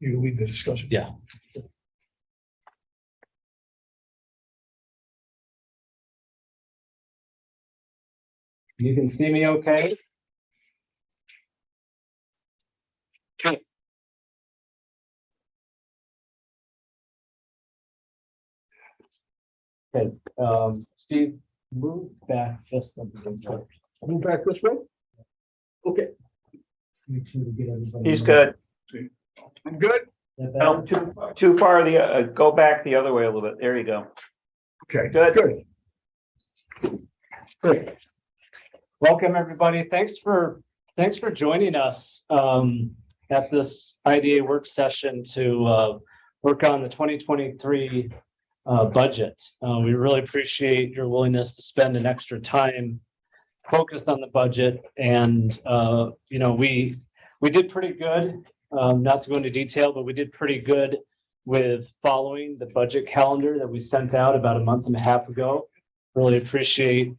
you lead the discussion. Yeah. You can see me okay? Okay, Steve, move back just a bit. Move back this way. Okay, Make sure to get everybody. He's good. I'm good. No, too far. Go back the other way a little bit. There you go. Okay, Good. good. Great. Welcome, everybody. Thanks for joining us at this IDA work session to work on the 2023 budget. We really appreciate your willingness to spend an extra time focused on the budget, and you know, we did pretty good. Not to go into detail, but we did pretty good with following the budget calendar that we sent out about a month and a half ago. Really appreciate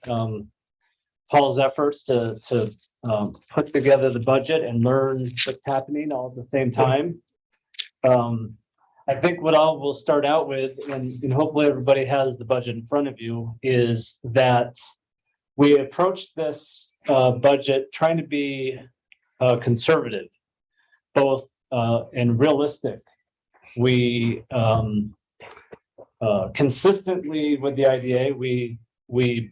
Paul's efforts to put together the budget and learn what's happening all at the same time. I think what we'll start out with, and hopefully everybody has the budget in front of you, is that we approached this budget trying to be conservative, both and realistic. We consistently with the IDA, we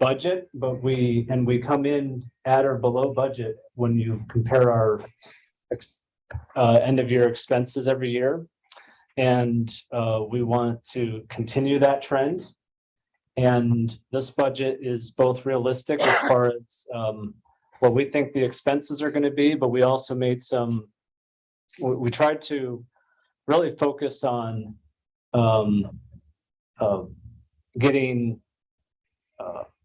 budget, but we come in at or below budget when you compare our end of year expenses every year. And we want to continue that trend. And this budget is both realistic as far as what we think the expenses are going to be, but we also made we tried to really focus on getting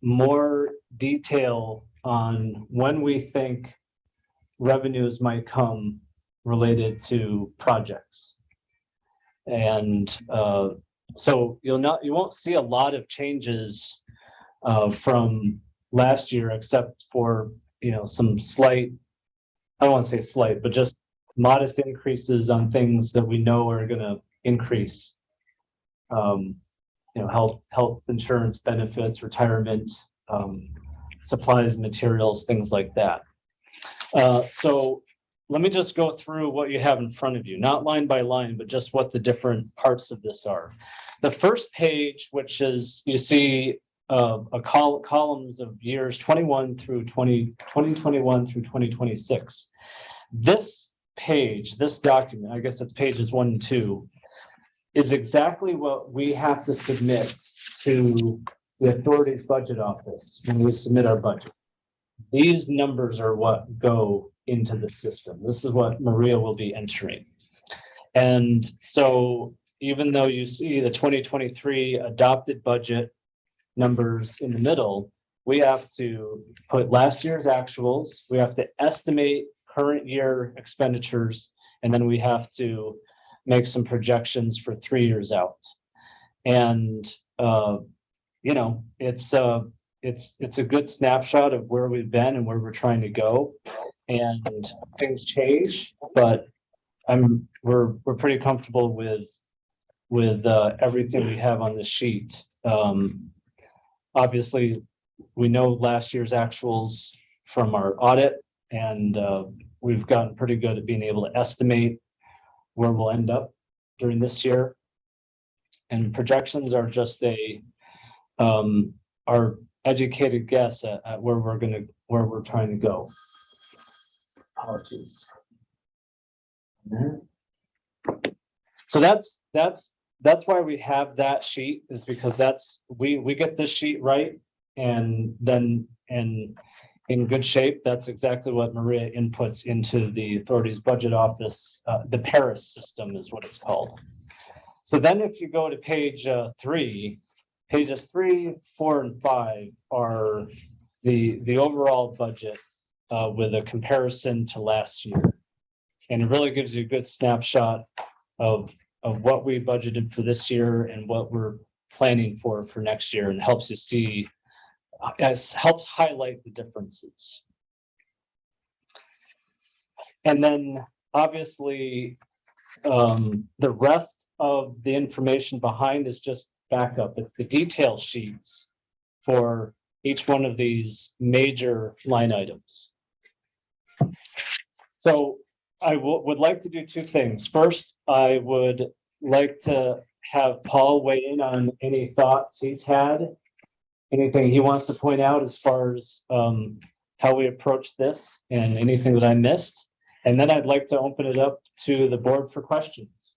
more detail on when we think revenues might come related to projects. And so you won't see a lot of changes from last year, except for, you know, some slight, I don't want to say slight, but just modest increases on things that we know are going to increase. You know, health insurance benefits, retirement, supplies, materials, things like that. So let me just go through what you have in front of you, not line by line, but just what the different parts of this are. The first page, which is, you see columns of years 2021 through 2026. This page, this document, I guess it's pages 1 and 2, is exactly what we have to submit to the authority's budget office when we submit our budget. These numbers are what go into the system. This is what Maria will be entering. And so even though you see the 2023 adopted budget numbers in the middle, we have to put last year's actuals, we have to estimate current year expenditures, and then we have to make some projections for 3 years out. And you know, it's a good snapshot of where we've been and where we're trying to go. And things change, but we're pretty comfortable with everything we have on this sheet. Obviously, we know last year's actuals from our audit, and we've gotten pretty good at being able to estimate where we'll end up during this year. And projections are just our educated guess at where we're trying to go. Apologies. So that's why we have that sheet, is because we get this sheet right, and then in good shape. That's exactly what Maria inputs into the authority's budget office. The Paris system is what it's called. So then if you go to page 3, pages 3, 4, and 5 are the overall budget with a comparison to last year. And it really gives you a good snapshot of what we budgeted for this year and what we're planning for next year, and helps you see, helps highlight the differences. And then obviously The rest of the information behind is just backup. It's the detail sheets for each one of these major line items. So I would like to do two things. First, I would like to have Paul weigh in on any thoughts he's had, anything he wants to point out as far as how we approach this and anything that I missed. And then I'd like to open it up to the board for questions.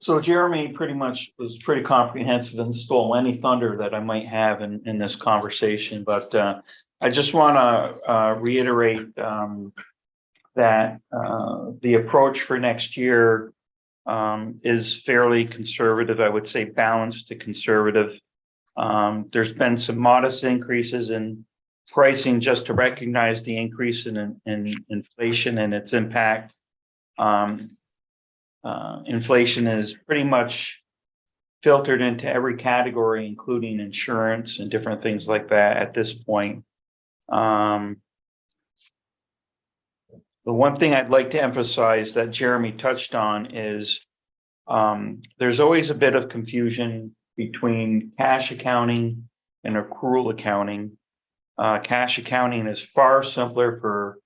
So Jeremy pretty much was pretty comprehensive and stole any thunder that I might have in this conversation, but I just want to reiterate that the approach for next year is fairly conservative. I would say balanced to conservative. There's been some modest increases in pricing just to recognize the increase in inflation and its impact. Inflation is pretty much filtered into every category, including insurance and different things like that at this point. The one thing I'd like to emphasize that Jeremy touched on is there's always a bit of confusion between cash accounting and accrual accounting. Cash accounting is far simpler for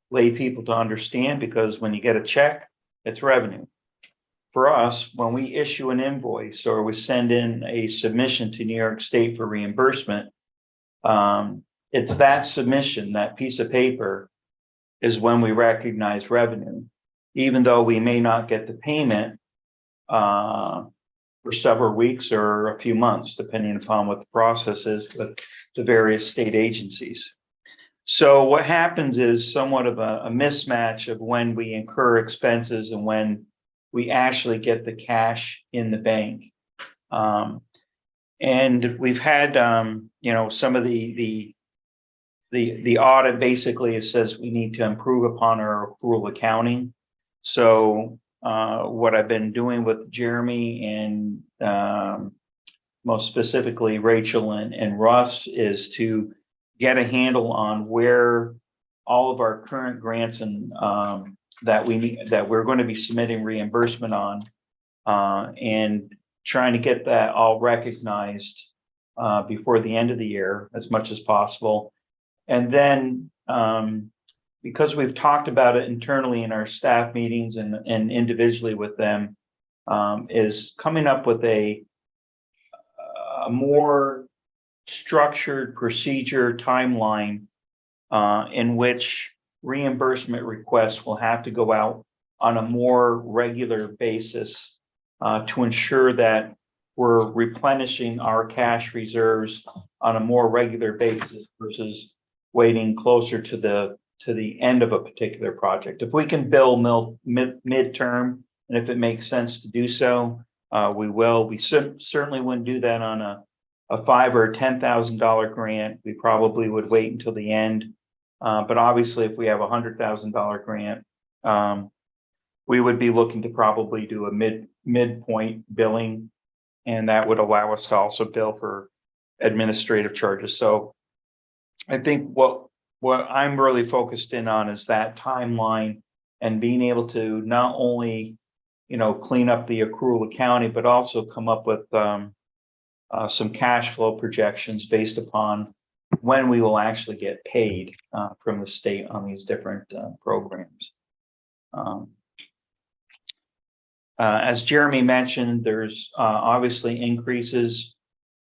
lay people to understand because when you get a check, it's revenue. For us, when we issue an invoice or we send in a submission to New York State for reimbursement, it's that submission, that piece of paper, is when we recognize revenue, even though we may not get the payment for several weeks or a few months, depending upon what the process is with the various state agencies. So what happens is somewhat of a mismatch of when we incur expenses and when we actually get the cash in the bank. And we've had, some of the audit basically says we need to improve upon our accrual accounting. So what I've been doing with Jeremy and most specifically Rachel and Russ is to get a handle on where all of our current grants and that we're going to be submitting reimbursement on and trying to get that all recognized before the end of the year as much as possible. And then because we've talked about it internally in our staff meetings and individually with them, is coming up with a more structured procedure timeline in which reimbursement requests will have to go out on a more regular basis to ensure that we're replenishing our cash reserves on a more regular basis versus waiting closer to the end of a particular project. If we can bill midterm, and if it makes sense to do so, we will. We certainly wouldn't do that on a $5,000 or $10,000 grant. We probably would wait until the end. But obviously, if we have a $100,000 grant, we would be looking to probably do a midpoint billing, and that would allow us to also bill for administrative charges. So I think what I'm really focused in on is that timeline and being able to not only, clean up the accrual accounting, but also come up with some cash flow projections based upon when we will actually get paid from the state on these different programs. As Jeremy mentioned, there's obviously increases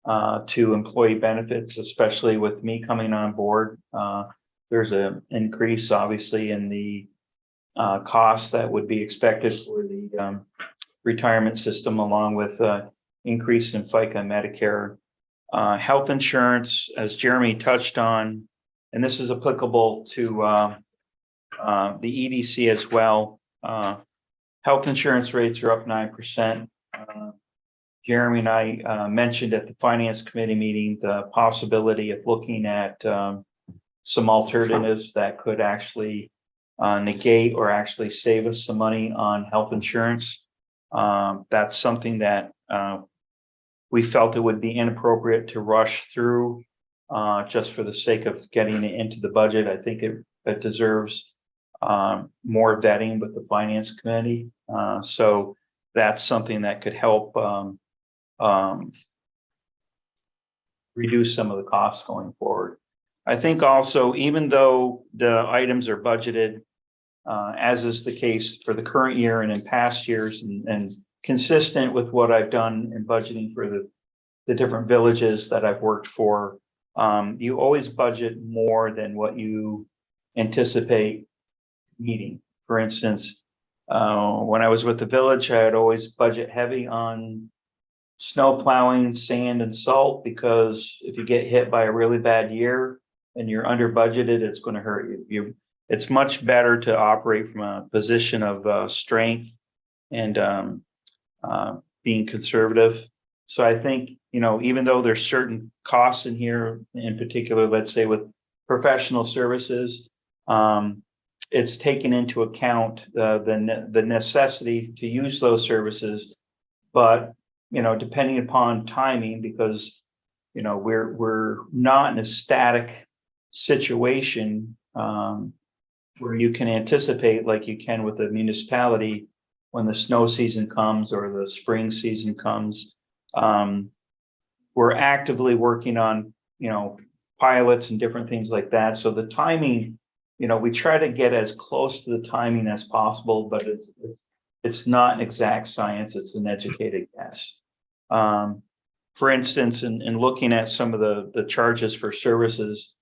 to employee benefits, especially with me coming on board. There's an increase, obviously, in the costs that would be expected for the retirement system, along with increase in FICA and Medicare. Health insurance, as Jeremy touched on, and this is applicable to the EDC as well. Health insurance rates are up 9%. Jeremy and I mentioned at the Finance Committee meeting the possibility of looking at some alternatives that could actually negate or actually save us some money on health insurance. That's something that we felt it would be inappropriate to rush through just for the sake of getting it into the budget. I think it deserves more vetting with the finance committee. So that's something that could help reduce some of the costs going forward. I think also, even though the items are budgeted, as is the case for the current year and in past years, and consistent with what I've done in budgeting for the different villages that I've worked for, you always budget more than what you anticipate needing. For instance, when I was with the village, I'd always budget heavy on snow plowing, sand, and salt, because if you get hit by a really bad year and you're under budgeted, it's going to hurt you. It's much better to operate from a position of strength and being conservative. So I think, even though there's certain costs in here, in particular, let's say with professional services, it's taken into account the necessity to use those services, but depending upon timing, because we're not in a static situation where you can anticipate like you can with a municipality when the snow season comes or the spring season comes. We're actively working on pilots and different things like that. So the timing, we try to get as close to the timing as possible, but it's not an exact science, it's an educated guess. For instance, in looking at some of the charges for services,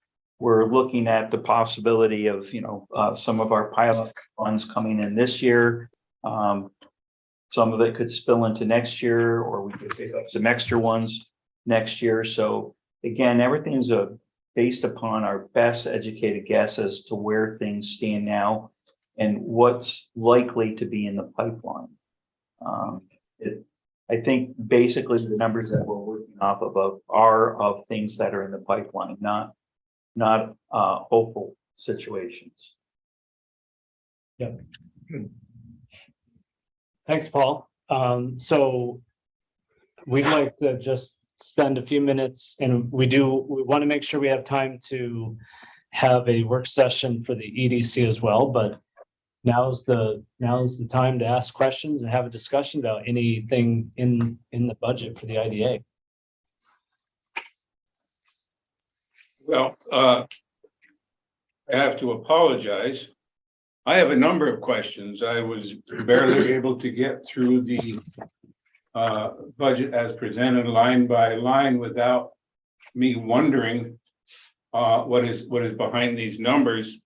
we're looking at the possibility of some of our pilot funds coming in this year. Some of it could spill into next year, or we could pick up some extra ones next year. So again, everything's based upon our best educated guess as to where things stand now and what's likely to be in the pipeline. I think basically the numbers that we're working off of are of things that are in the pipeline, not hopeful situations. Yeah. Thanks, Paul. So we'd like to just spend a few minutes, and we want to make sure we have time to have a work session for the EDC as well, but now's the time to ask questions and have a discussion about anything in the budget for the IDA. Well, I have to apologize. I have a number of questions. I was barely able to get through the budget as presented line by line without me wondering what is behind these numbers.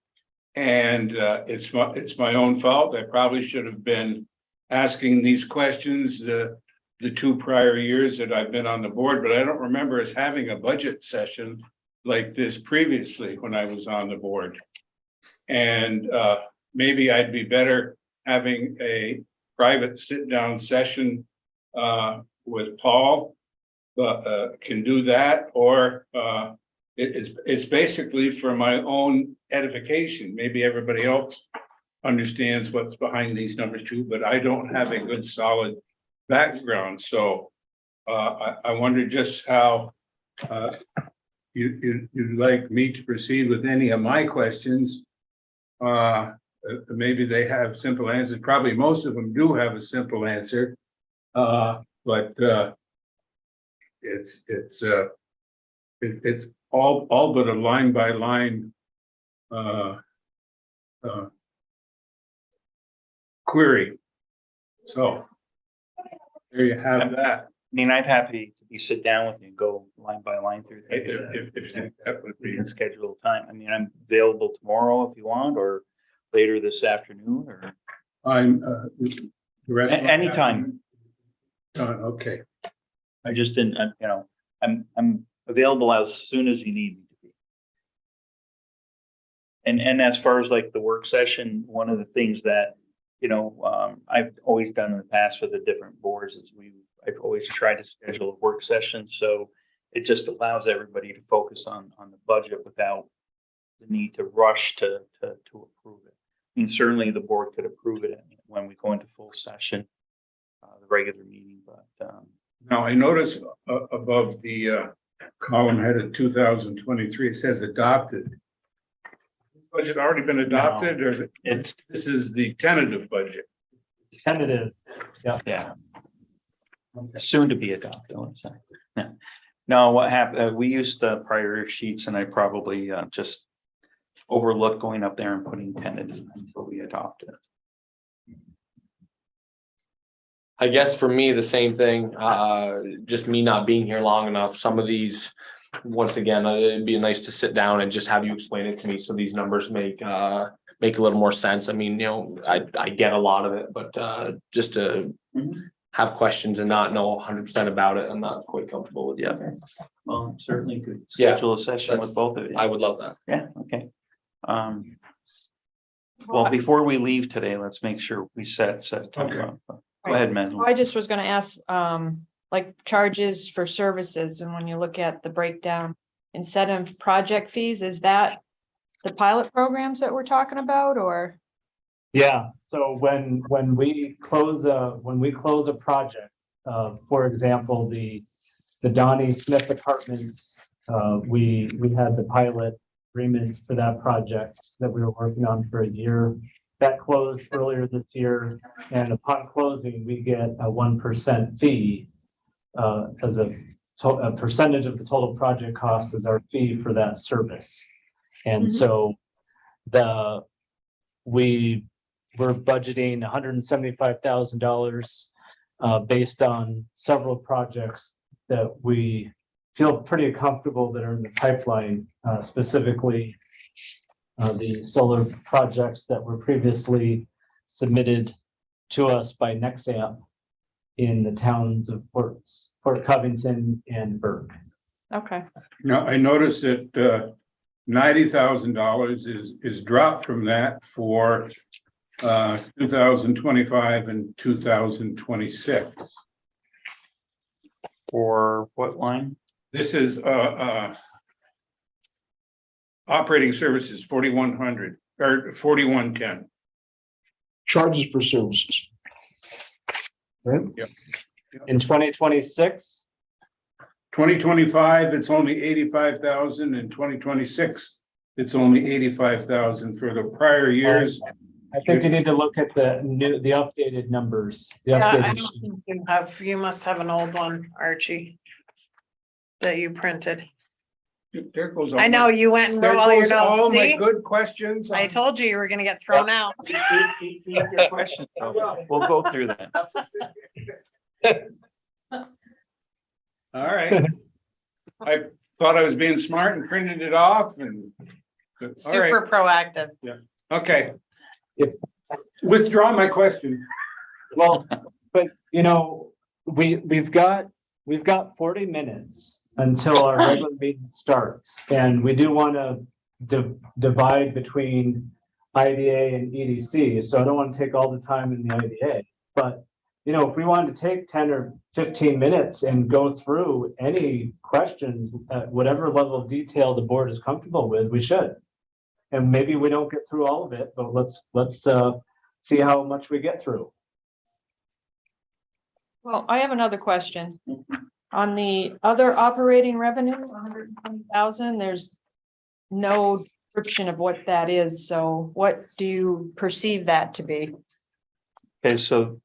And it's my own fault. I probably should have been asking these questions the 2 prior years that I've been on the board, but I don't remember us having a budget session like this previously when I was on the board. And maybe I'd be better having a private sit-down session with Paul, but can do that, or it's basically for my own edification. Maybe everybody else understands what's behind these numbers too, but I don't have a good solid background. So I wonder just how you'd like me to proceed with any of my questions. Maybe they have simple answers. Probably most of them do have a simple answer, but it's all but a line by line query. So there you have that. I mean, I'd happy to sit down with you and go line by line through things. If that would We be. can schedule time. I mean, I'm available tomorrow if you want, or later this afternoon, or I'm the rest of anytime. Okay. I just didn't, I'm available as soon as you need me to be. And as far as like the work session, one of the things that, I've always done in the past with the different boards is I've always tried to schedule a work session. So it just allows everybody to focus on the budget without the need to rush to approve it. I mean, certainly the board could approve it when we go into full session, the regular meeting, but Now I notice above the column headed 2023, it says adopted. budget already been adopted or It's, this is the tentative budget? Tentative. yeah. Soon to be adopted, let's say. Yeah. No, what happened, we used the prior sheets and I probably just overlooked going up there and putting tentative until we adopted it. I guess for me, the same thing, just me not being here long enough, some of these, once again, it'd be nice to sit down and just have you explain it to me, so these numbers make a little more sense. I mean, I get a lot of it, but, just to have questions and not know 100% about it, I'm not quite comfortable with it. Yeah. Well, certainly could Yeah, schedule a session that's- with both of you. I would love that. Yeah, okay. Well, before we leave today, let's make sure we set time Okay. up. Go ahead, Manuel. I just was gonna ask, like charges for services, and when you look at the breakdown, incentive project fees, is that the pilot programs that we're talking about, or? Yeah, so when we close a project, for example, the Donnie Smith Apartments, we had the pilot agreement for that project that we were working on for a year. That closed earlier this year, and upon closing, we get a 1% fee as a percentage of the total project cost is our fee for that service. And Mhm. so we're budgeting $175,000 based on several projects that we feel pretty comfortable that are in the pipeline, specifically the solar projects that were previously submitted to us by Nexamp in the towns of Fort Covington and Burke. Okay, Now, I noticed that $90,000 is dropped from that for 2025 and 2026. For what line? This is operating services, 4,100 or 4,110. Charges for services. Right? In 2026, 2025, it's only 85,000. In 2026, it's only 85,000 for the prior years. I think you need to look at the updated numbers. The Yeah, I updated don't sheet. think you must have an old one, Archie. That you printed. There goes all I know my- you went and There wrote all your goes all notes, my see? good questions. I told you you were gonna get thrown out. Keep your questions, though. We'll go through that. All right. I thought I was being smart and printed it off and. All right, Super proactive. okay. If- Withdraw my question. Well, but we've got 40 minutes until our regular meeting starts, and we do want to divide between IDA and EDC. So I don't want to take all the time in the IDA, but if we wanted to take 10 or 15 minutes and go through any questions at whatever level of detail the board is comfortable with, we should. And maybe we don't get through all of it, but let's see how much we get through. well, I have another question. On the other operating revenue, 120,000, there's no description of what that is, so what do you perceive that to be? Okay, so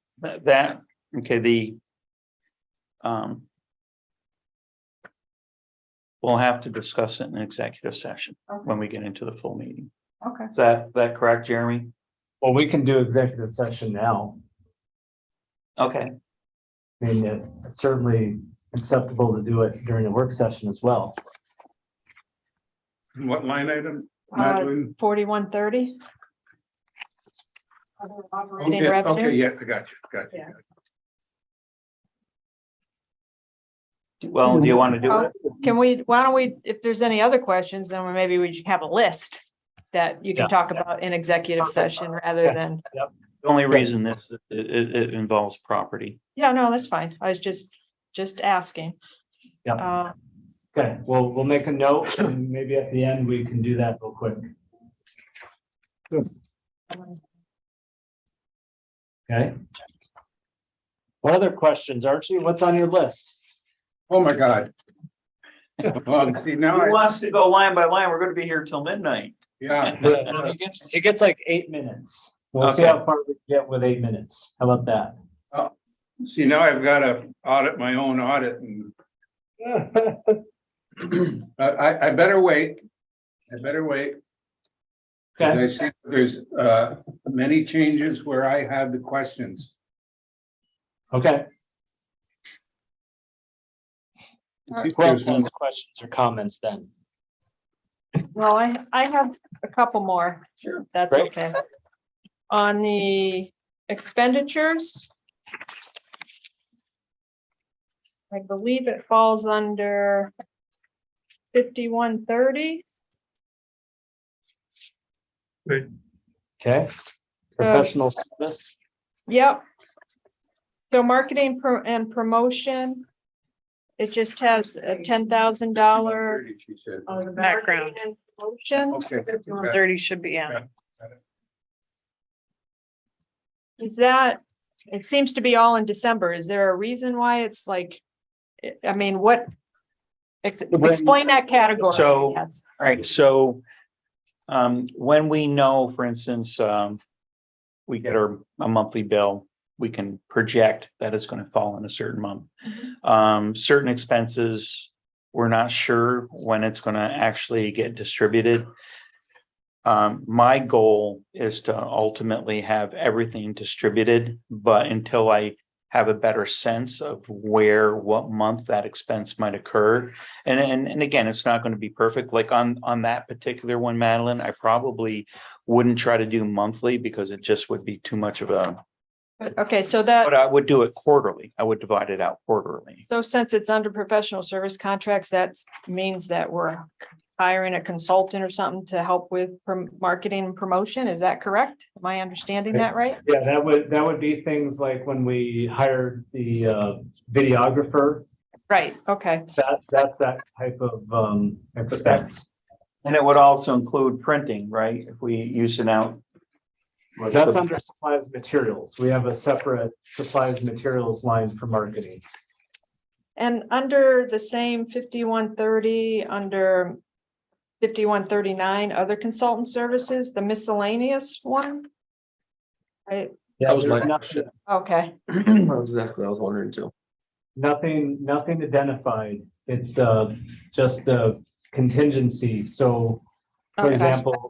we'll have to discuss it in executive session when we get into the full meeting. Okay. Is that correct, Jeremy? Well, we can do executive session now. Okay, I mean, it's certainly acceptable to do it during a work session as well. What line item? Not doing- 4130? Other operating Okay, revenue? yeah, I got you. Yeah. well, do you want to do it? Why don't we, if there's any other questions, then maybe we should have a list that you Yeah. can talk about in executive session rather than, The only reason this, it involves property. yeah, no, that's fine. I was just asking. Yeah. Okay, well, we'll make a note and maybe at the end we can do that real quick. Okay. What other questions, Archie? What's on your list? Oh, my God. Well, see, now Who wants to go line by line? We're gonna be here till midnight. Yeah. Yeah, so he gets like 8 minutes. We'll see Okay. how far we get with 8 minutes. How about that? See, now I've got to audit my own audit and I better wait. I better wait. As Okay. I see, there's many changes where I have the questions. Okay. Who else has questions or comments then? Well, I have a couple more. Sure. if That's Great. okay. On the expenditures. I believe it falls under 5130. Okay. Professional service. Yep. So marketing and promotion. It just has a $10,000. She said. On the background, Promotion. Okay. 30 should be, yeah. Is that, it seems to be all in December. Is there a reason why it's like, I mean, what? Explain that category. So- Yes. All right, so when we know, for instance, we get a monthly bill, we can project that it's going to fall in a certain month. Certain expenses, we're not sure when it's going to actually get distributed. My goal is to ultimately have everything distributed, but until I have a better sense of what month that expense might occur. And again, it's not going to be perfect. Like on that particular one, Madeline, I probably wouldn't try to do monthly because it just would be too much of a, Okay, so but I would do it quarterly. I would divide it out quarterly. so since it's under professional service contracts, that means that we're hiring a consultant or something to help with marketing and promotion. Is that correct? Am I understanding that right? Yeah, that would be things like when we hired the videographer. Right, okay. That's that type of expense. And it would also include printing, right? If we use it out. That's under supplies materials. We have a separate supplies materials line for marketing. And under the same 5130, under 5139, other consultant services, the miscellaneous one? Right, Yeah, That was my there's question. okay, That was exactly what I was wondering too. nothing identified. It's just a contingency. So for Okay. example,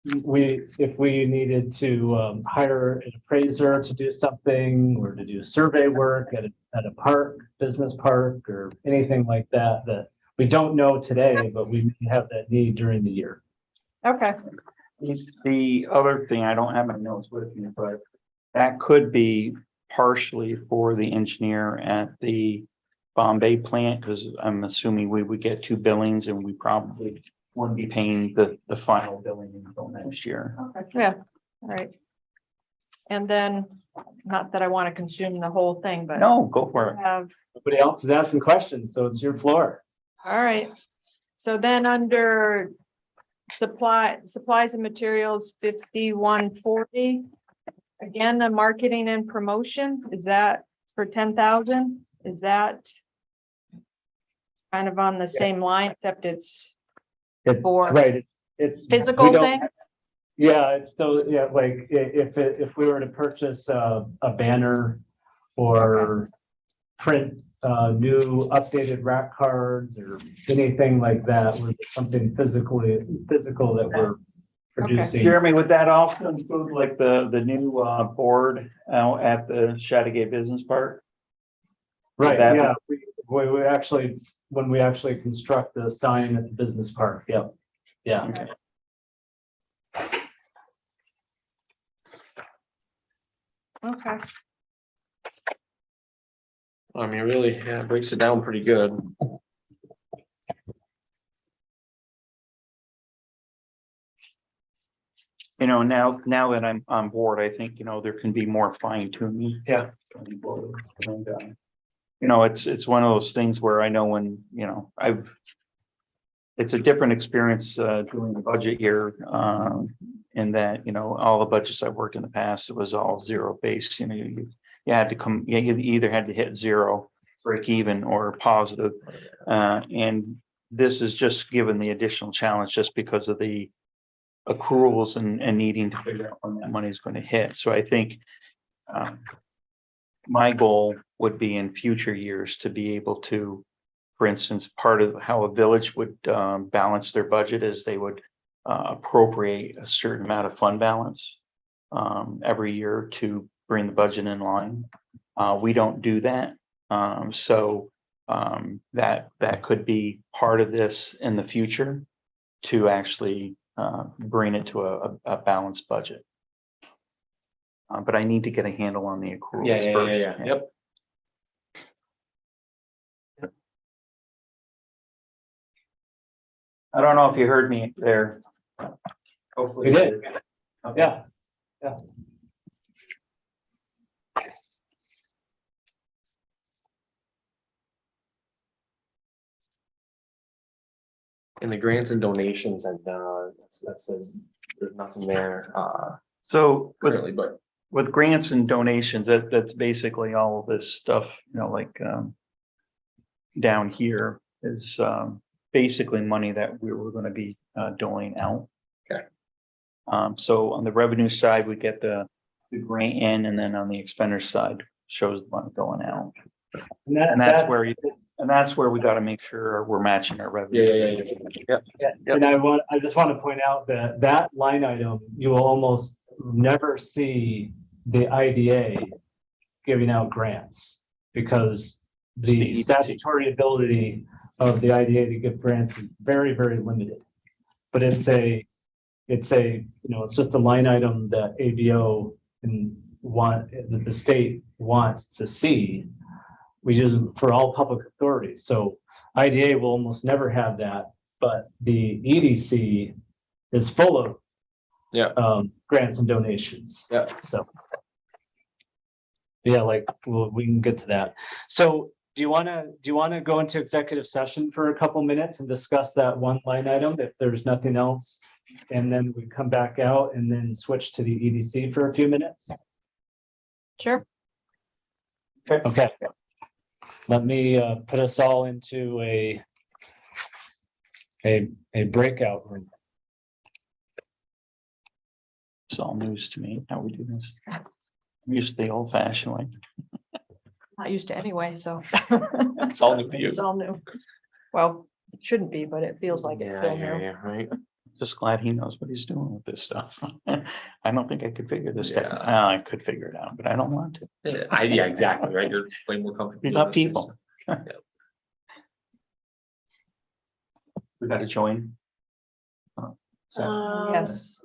if we needed to hire an appraiser to do something or to do survey work at a park, business park, or anything like that, that we don't know today, but we may have that need during the year. okay, The other thing, I don't have my notes with me, but that could be partially for the engineer at the Bombay plant, because I'm assuming we would get 2 billings and we probably wouldn't be paying the final billing until next year. yeah, all right. And then, not that I want to consume the whole thing, but No, go for it. have, Nobody else is asking questions, so it's your floor. all right. So then under supplies and materials, 5140. Again, the marketing and promotion, is that for 10,000? Is that kind of on the same line, except it's For- Right, it's. physical we don't- thing? Yeah, it's still, yeah, like if we were to purchase a banner or print new updated rack cards or anything like that, with something physical that we're producing. Jeremy, would that also include like the new board out at the Chattagay Business Park? Right, that- yeah, we actually, when we actually construct the sign at the business park, yep, yeah. Okay. Okay, I mean, really, yeah, it breaks it down pretty good. You know, now that I'm on board, I think, there can be more fine tuning. Yeah. And, it's one of those things where I know when, it's a different experience, doing the budget here, in that, all the budgets I've worked in the past, it was all zero based, you had to come, you either had to hit zero, break even or positive. And this is just given the additional challenge just because of the accruals and needing to figure out when that money is going to hit. So I think my goal would be in future years to be able to, for instance, part of how a village would balance their budget is they would appropriate a certain amount of fund balance every year to bring the budget in line. We don't do that. So that could be part of this in the future to actually bring it to a balanced budget. But I need to get a handle on the accruals first. Yep. I don't know if you heard me there. Hopefully We you did. Okay. Yeah. In the grants and donations, and that says there's nothing there So currently, but with grants and donations, that's basically all of this stuff, like down here is basically money that we were going to be doling out. Okay. So on the revenue side, we get the grant in, and then on the expenditure side shows the money going out. And that's where we got to make sure we're matching our revenue. Yep. And I just want to point out that that line item, you will almost never see the IDA giving out grants because the It's the statutory ability of the IDA to give grants is very, very limited. But it's just a line item that ABO that the state wants to see. We use them for all public authorities. So IDA will almost never have that, but the EDC is full of grants and donations. Yeah. So. Yeah, we can get to that. So do you want to go into executive session for a couple minutes and discuss that one line item if there's nothing else? And then we come back out and then switch to the EDC for a few minutes? Sure. Okay. Let me put us all into a breakout room. It's all news to me how we do this. I'm used to the old fashioned way. Not used to anyway, so. It's all new to you. It's all new. Well, it shouldn't be, but it feels like it's still new. Right. Just glad he knows what he's doing with this stuff. I don't think I could figure this Yeah. out. I could figure it out, but I don't want to. Yeah, exactly, right? You're way more comfortable. We doing got this, people. so. We got to join. Yes.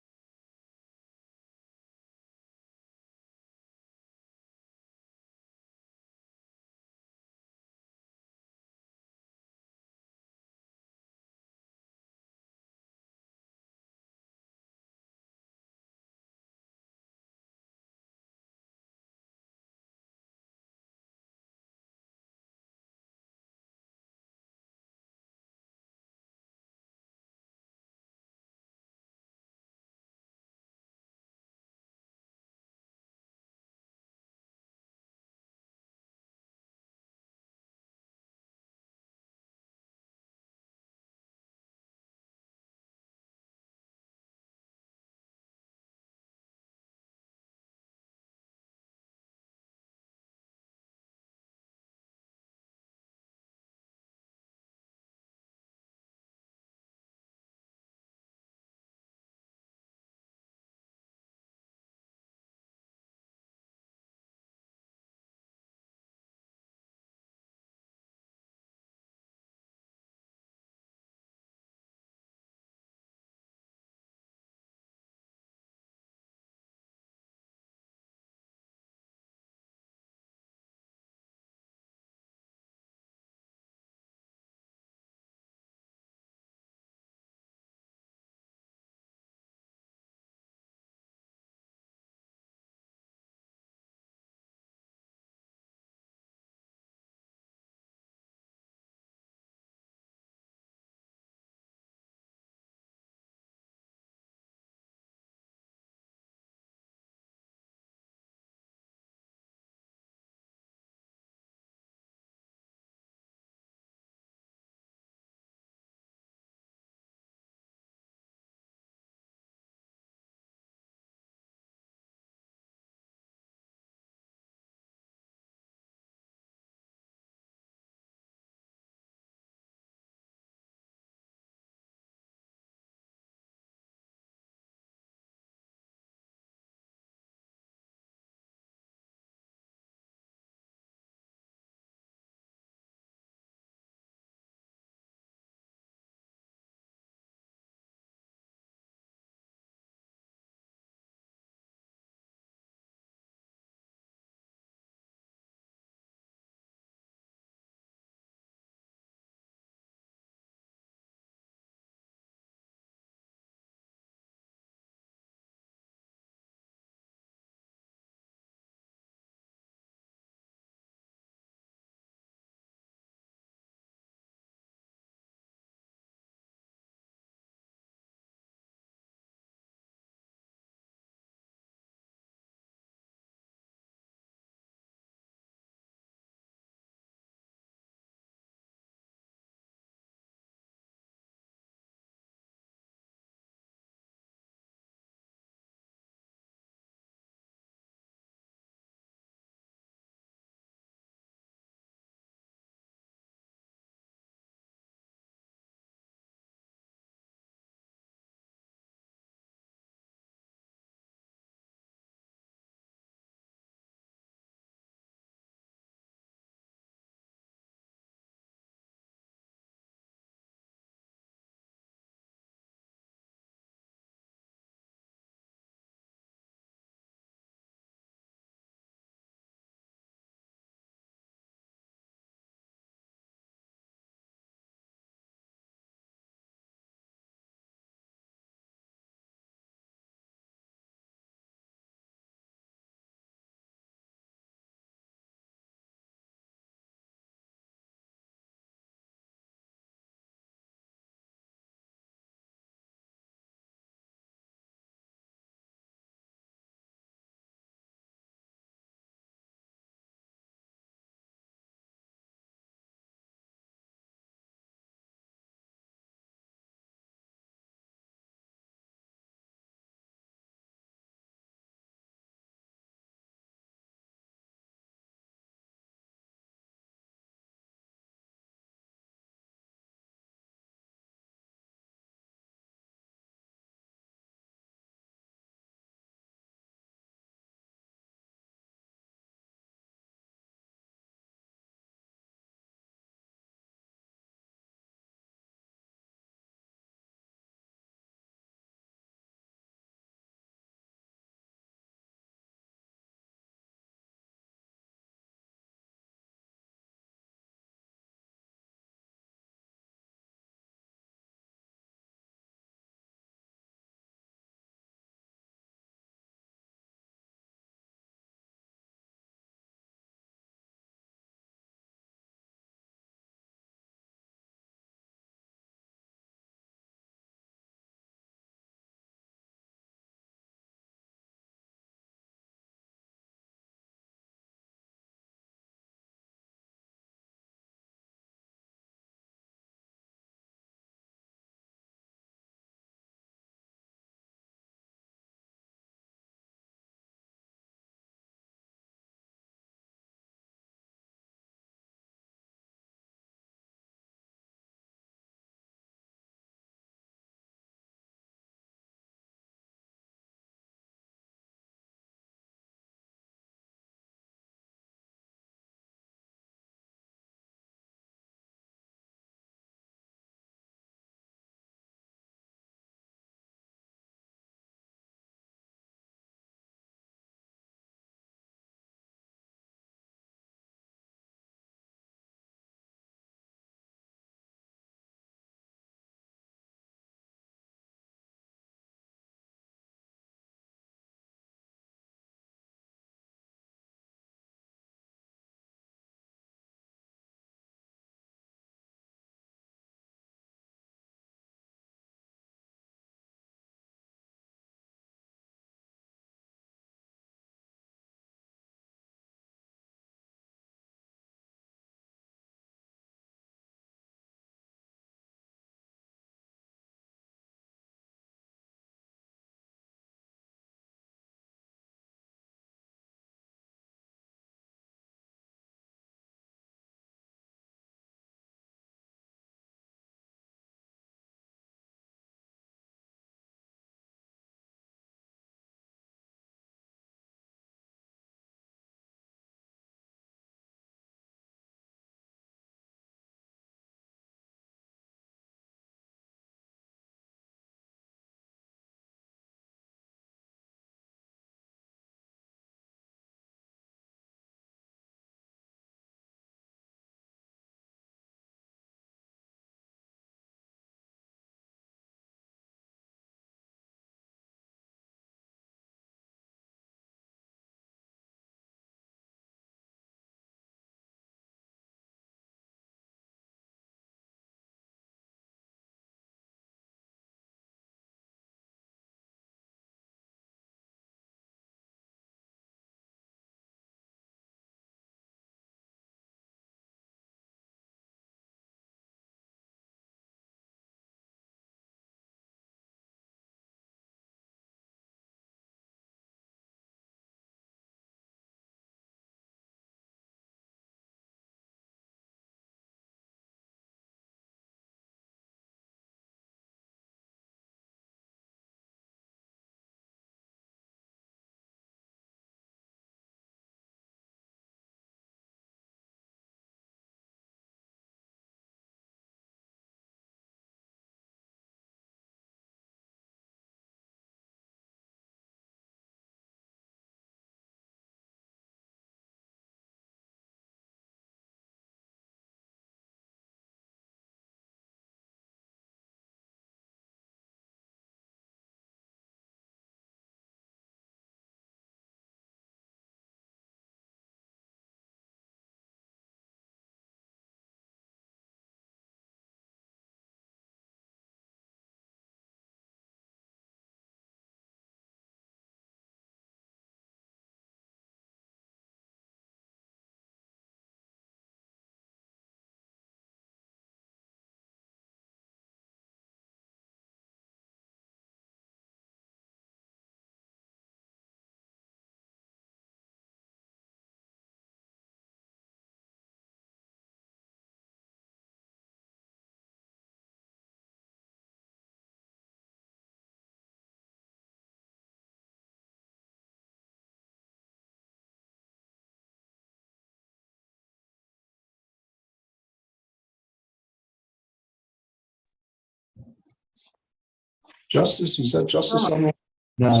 Justice, is that justice on that? No,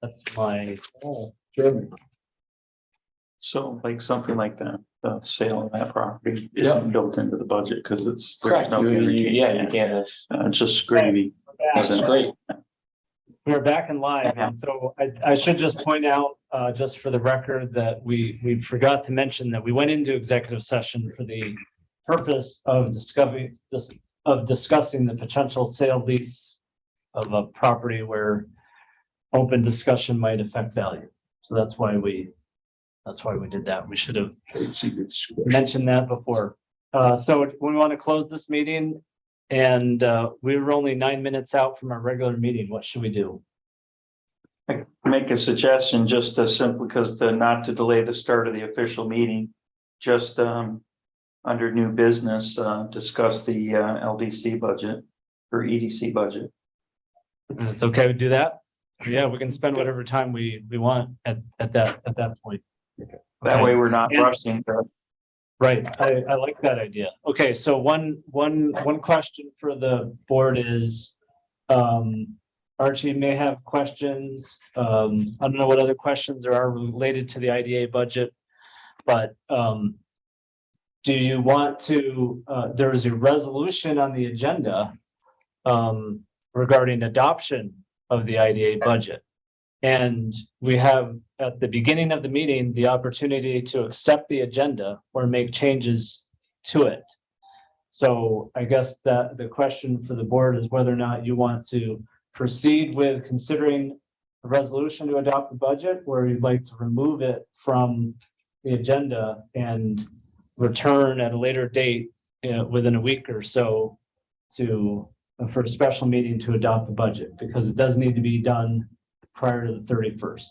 that's my, Jeremy. So like something like that, the sale of that property Yeah. isn't built into the budget because it's. there's Correct. no guarantee. Yeah, you can't. It's just gravy. That's isn't it? great. we're back in live. And so I should just point out, just for the record, that we forgot to mention that we went into executive session for the purpose of discussing the potential sale lease of a property where open discussion might affect value. So that's why we did that. We should have mentioned that before. So we want to close this meeting, and we were only 9 minutes out from our regular meeting. What should we do? Make a suggestion, just as simple, because not to delay the start of the official meeting, just under new business, discuss the LDC budget or EDC budget. And it's okay to do that? Yeah, we can spend whatever time we want at that point. That way we're not And- rushing. Right, I like that idea. Okay, so one question for the board is, Archie may have questions. I don't know what other questions there are related to the IDA budget, but do you want to, there is a resolution on the agenda regarding adoption of the IDA budget. And we have, at the beginning of the meeting, the opportunity to accept the agenda or make changes to it. So I guess that the question for the board is whether or not you want to proceed with considering a resolution to adopt the budget, or you'd like to remove it from the agenda and return at a later date, within a week or so, for a special meeting to adopt the budget, because it does need to be done prior to the 31st.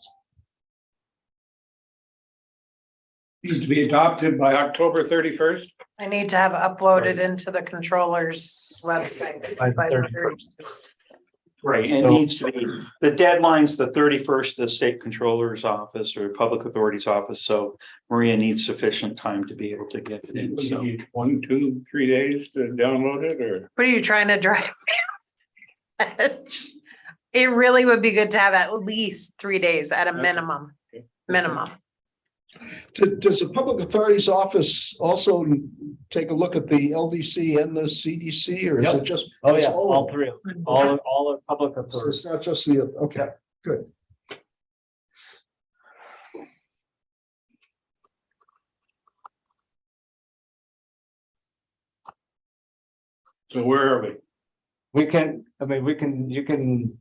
Needs to be adopted by October 31st. I need to have uploaded into the controller's website By the by the 31st. 31st. Right, it So- needs to be, the deadline's the 31st, the state controller's office or public authority's office, so Maria needs sufficient time to be able to get it in, so. 1, 2, 3 days to download it, or? What are you trying to drive? It really would be good to have at least 3 days at a minimum, minimum. Does the Public Authorities Office also take a look at the LDC and the CDC, or is Yep. it just? Oh, it's yeah, all of them? three, all of public So authorities. it's not just the, okay, good. So where are we? We can, I mean, you can,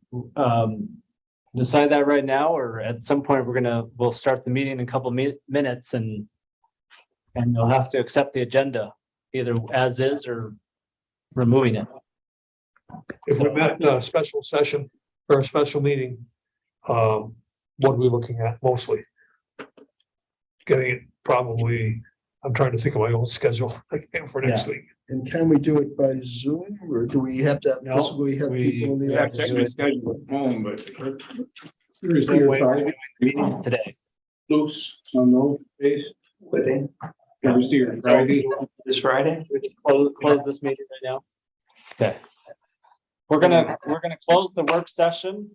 decide that right now, or at some point, we'll start the meeting in a couple minutes and you'll have to accept the agenda, either as is or removing it. If we met in a special session or a special meeting, what are we looking at mostly? Getting it probably, I'm trying to think of my own schedule again for next week. And can we do it by Zoom, or do we have to No, physically have people in we the have office? to do Actually it. scheduled at home, but Thursday or We're Friday? doing Meetings today. loose on those days. Thursday or Friday. This Friday? Close this meeting right now. Okay. We're gonna close the work session.